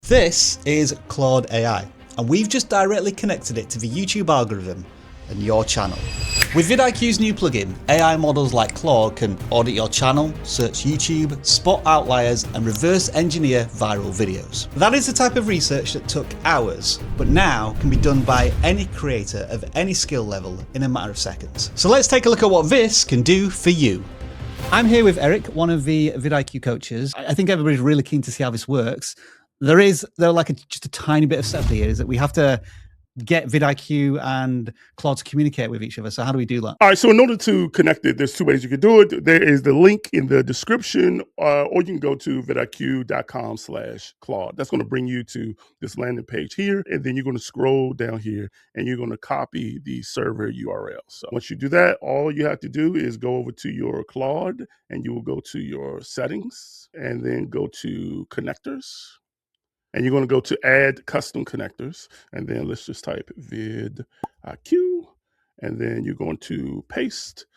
This is Claude AI, and we've just directly connected it to the YouTube algorithm and your channel. With vidIQ's new plugin, AI models like Claude can audit your channel, search YouTube, spot outliers, and reverse engineer viral videos. That is the type of research that took hours, but now can be done by any creator of any skill level in a matter of seconds. So let's take a look at what this can do for you. I'm here with Eric, one of the vidIQ coaches. I think everybody's really keen to see how this works. Just a tiny bit of setup here, is that we have to get vidIQ and Claude to communicate with each other. So how do we do that? All right, so in order to connect it, there's two ways you can do it. There is the link in the description, or you can go to vidIQ.com/Claude. That's going to bring you to this landing page here, and then you're going to scroll down here, and you're going to copy the server URL. So once you do that, all you have to do is go over to your Claude, and you will go to your settings, and then go to connectors. And you're going to go to add custom connectors, and then let's just type vidIQ, and then you're going to paste,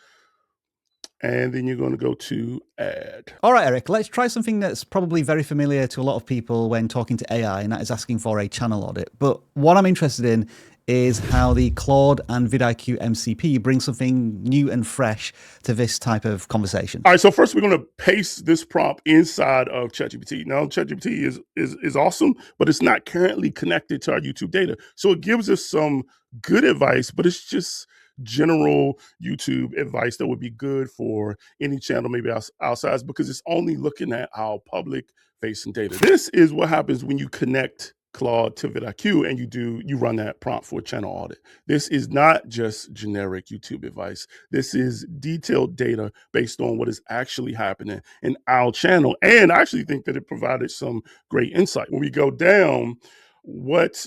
and then you're going to go to add. All right, Eric, let's try something that's probably very familiar to a lot of people when talking to AI, and that is asking for a channel audit. But what I'm interested in is how the Claude and vidIQ MCP bring something new and fresh to this type of conversation. All right, so first we're going to paste this prompt inside of ChatGPT. Now, ChatGPT is awesome, but it's not currently connected to our YouTube data. So it gives us some good advice, but it's just general YouTube advice that would be good for any channel, maybe outside, because it's only looking at our public facing data. This is what happens when you connect Claude to vidIQ and you run that prompt for a channel audit. This is not just generic YouTube advice. This is detailed data based on what is actually happening in our channel. And I actually think that it provided some great insight. When we go down, what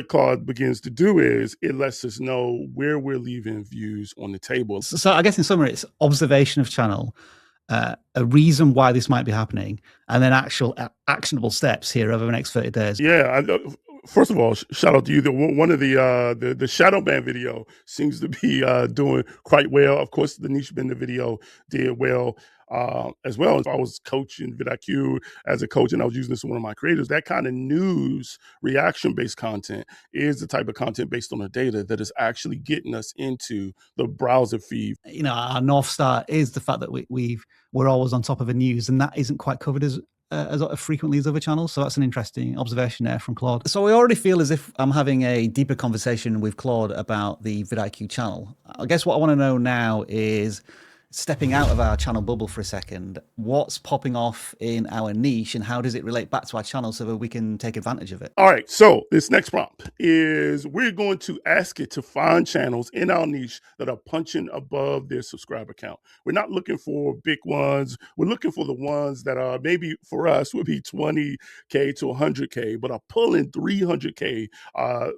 Claude begins to do is it lets us know where we're leaving views on the table. So I guess in summary, it's observation of channel, a reason why this might be happening, and then actual actionable steps here over the next 30 days. Yeah. First of all, shout out to you. One of the shadow ban video seems to be doing quite well. Of course, the niche bender video did well as well. If I was coaching vidIQ as a coach and I was using this with one of my creators, that kind of news reaction-based content is the type of content based on the data that is actually getting us into the browser feed. You know, our North Star is the fact that we're always on top of the news, and that isn't quite covered as frequently as other channels. So that's an interesting observation there from Claude. So I already feel as if I'm having a deeper conversation with Claude about the vidIQ channel. I guess what I want to know now is, stepping out of our channel bubble for a second, what's popping off in our niche and how does it relate back to our channel so that we can take advantage of it? All right, so this next prompt is we're going to ask it to find channels in our niche that are punching above their subscriber count. We're not looking for big ones. We're looking for the ones that are maybe for us would be 20K to 100K, but are pulling 300K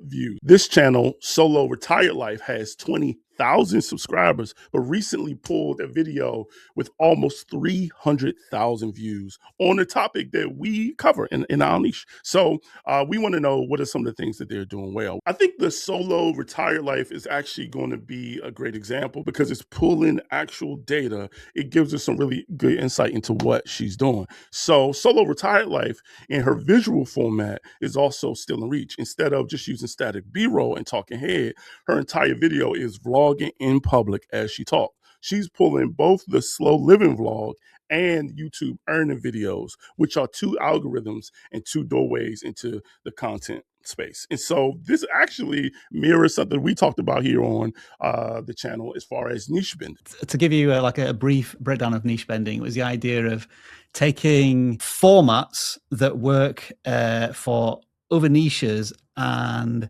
views. This channel, Solo Retired Life, has 20,000 subscribers, but recently pulled a video with almost 300,000 views on a topic that we cover in our niche. So we want to know what are some of the things that they're doing well. I think the Solo Retired Life is actually going to be a great example because it's pulling actual data. It gives us some really good insight into what she's doing. So Solo Retired Life in her visual format is also still in reach. Instead of just using static B-roll and talking head, her entire video is vlogging in public as she talks. She's pulling both the slow living vlog and YouTube earning videos, which are two algorithms and two doorways into the content space. And so this actually mirrors something we talked about here on the channel as far as niche bending. To give you a brief breakdown of niche bending, was the idea of taking formats that work for other niches and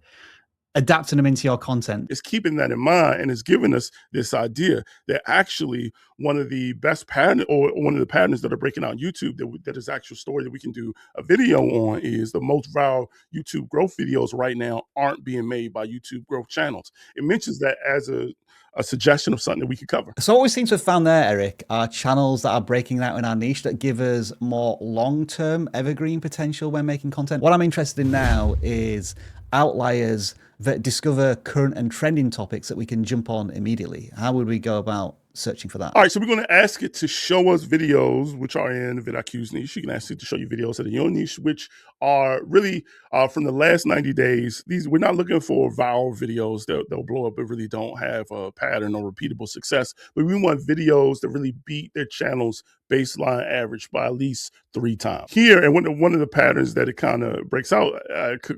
adapting them into your content. It's keeping that in mind, and it's giving us this idea that actually one of the best pattern, or one of the patterns that are breaking out on YouTube that is actual story that we can do a video on, is the most viral YouTube growth videos right now aren't being made by YouTube growth channels. It mentions that as a suggestion of something that we could cover. So what we seem to have found there, Eric, are channels that are breaking out in our niche that give us more long-term evergreen potential when making content. What I'm interested in now is outliers that discover current and trending topics that we can jump on immediately. How would we go about searching for that? All right, so we're going to ask it to show us videos which are in vidIQ's niche. You can ask it to show you videos that are in your niche, which are really from the last 90 days. We're not looking for viral videos that they'll blow up but really don't have a pattern or repeatable success. But we want videos that really beat their channel's baseline average by at least 3 times. Here, and one of the patterns that it kind of breaks out,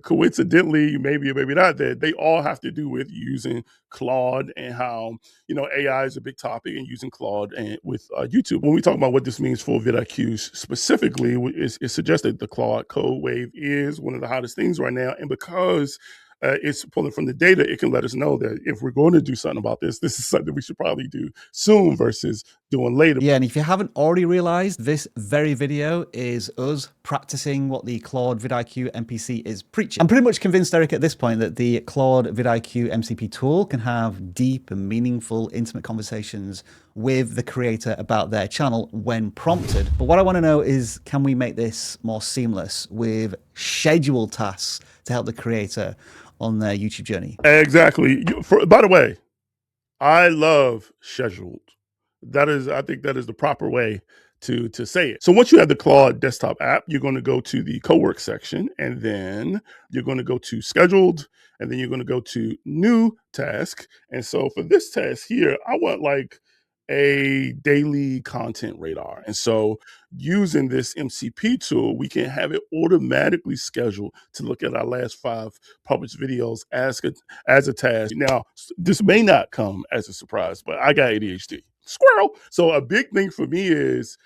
coincidentally, maybe or maybe not, that they all have to do with using Claude and how AI is a big topic, and using Claude and with YouTube. When we talk about what this means for vidIQ specifically, it suggests that the Claude code wave is one of the hottest things right now, and because it's pulling from the data, it can let us know that if we're going to do something about this is something we should probably do soon versus doing later. Yeah, and if you haven't already realized, this very video is us practicing what the Claude vidIQ MPC is preaching. I'm pretty much convinced, Eric, at this point that the Claude vidIQ MCP tool can have deep and meaningful, intimate conversations with the creator about their channel when prompted. But what I want to know is, can we make this more seamless with scheduled tasks to help the creator on their YouTube journey? Exactly. By the way, I love scheduled. I think that is the proper way to say it. So once you have the Claude desktop app, you're going to go to the co-work section, and then you're going to go to scheduled, and then you're going to go to new task. And so for this task here, I want like a daily content radar. And so using this MCP tool, we can have it automatically scheduled to look at our last 5 published videos as a task. Now, this may not come as a surprise, but I got ADHD. Squirrel. So a big thing for me is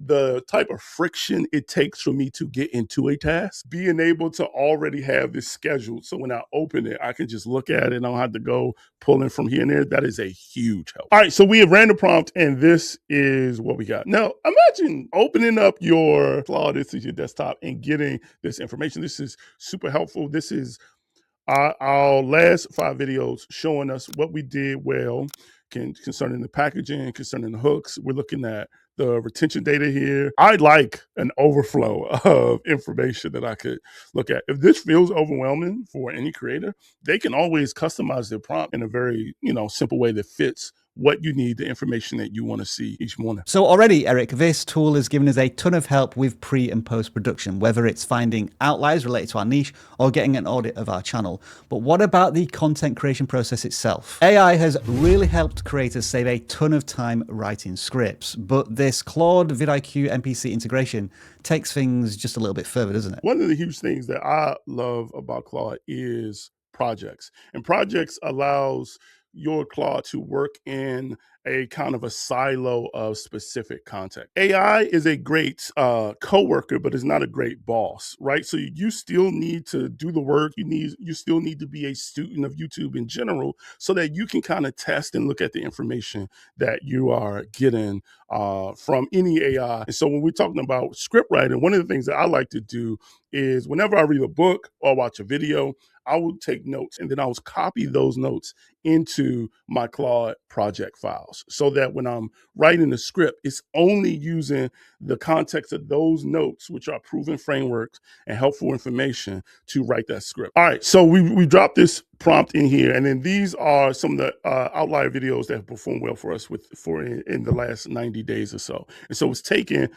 the type of friction it takes for me to get into a task, being able to already have this scheduled. So when I open it, I can just look at it and I don't have to go pulling from here and there. That is a huge help. All right, so we have ran the prompt, and this is what we got. Now, imagine opening up your Claude, this is your desktop, and getting this information. This is super helpful. This is our last 5 videos showing us what we did well concerning the packaging, concerning the hooks. We're looking at the retention data here. I'd like an overflow of information that I could look at. If this feels overwhelming for any creator, they can always customize their prompt in a very, simple way that fits what you need, the information that you want to see each morning. So already, Eric, this tool has given us a ton of help with pre and post production, whether it's finding outliers related to our niche or getting an audit of our channel. But what about the content creation process itself? AI has really helped creators save a ton of time writing scripts, but this Claude vidIQ MPC integration takes things just a little bit further, doesn't it? One of the huge things that I love about Claude is projects. And projects allows your Claude to work in a kind of a silo of specific content. AI is a great coworker, but it's not a great boss, right? So you still need to do the work. You still need to be a student of YouTube in general, so that you can kind of test and look at the information that you are getting from any AI. And so when we're talking about script writing, one of the things that I like to do is whenever I read a book or watch a video, I would take notes, and then I would copy those notes into my Claude project files, so that when I'm writing the script, it's only using the context of those notes, which are proven frameworks and helpful information, to write that script. All right, so we dropped this prompt in here, and then these are some of the outlier videos that have performed well for us in the last 90 days or so. And so it's taking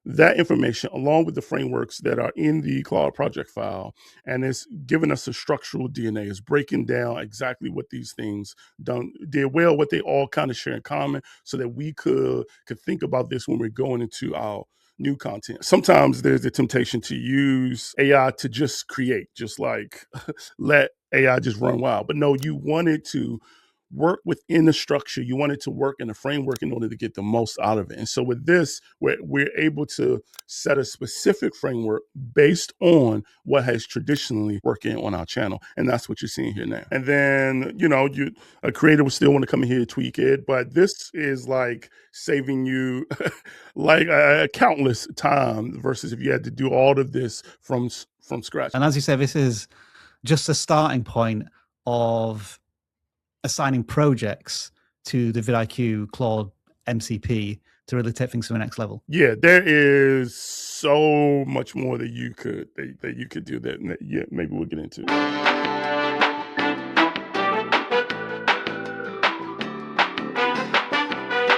that information along with the frameworks that are in the Claude project file, and it's giving us a structural DNA. It's breaking down exactly what these things did well, what they all kind of share in common, so that we could think about this when we're going into our new content. Sometimes there's the temptation to use AI to just create, just like let AI just run wild. But no, you want it to work within the structure. You want it to work in a framework in order to get the most out of it. And so with this, we're able to set a specific framework based on what has traditionally worked on our channel. And that's what you're seeing here now. And then, a creator will still want to come in here and tweak it, but this is like saving you like a countless time versus if you had to do all of this from scratch. And as you said, this is just a starting point of assigning projects to the vidIQ Claude MCP to really take things to the next level. Yeah, there is so much more that you could do that. Yeah, maybe we'll get into.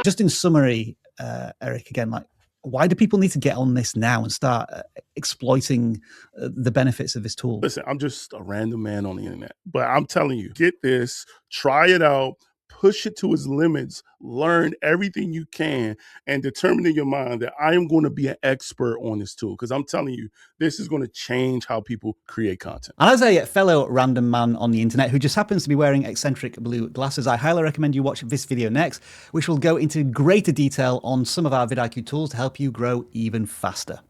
Just in summary, Eric, again, like, Why do people need to get on this now and start exploiting the benefits of this tool? Listen, I'm just a random man on the internet, but I'm telling you, get this, try it out, push it to its limits, learn everything you can, and determine in your mind that I am going to be an expert on this tool, because I'm telling you, this is going to change how people create content. And as a fellow random man on the internet who just happens to be wearing eccentric blue glasses, I highly recommend you watch this video next, which will go into greater detail on some of our vidIQ tools to help you grow even faster.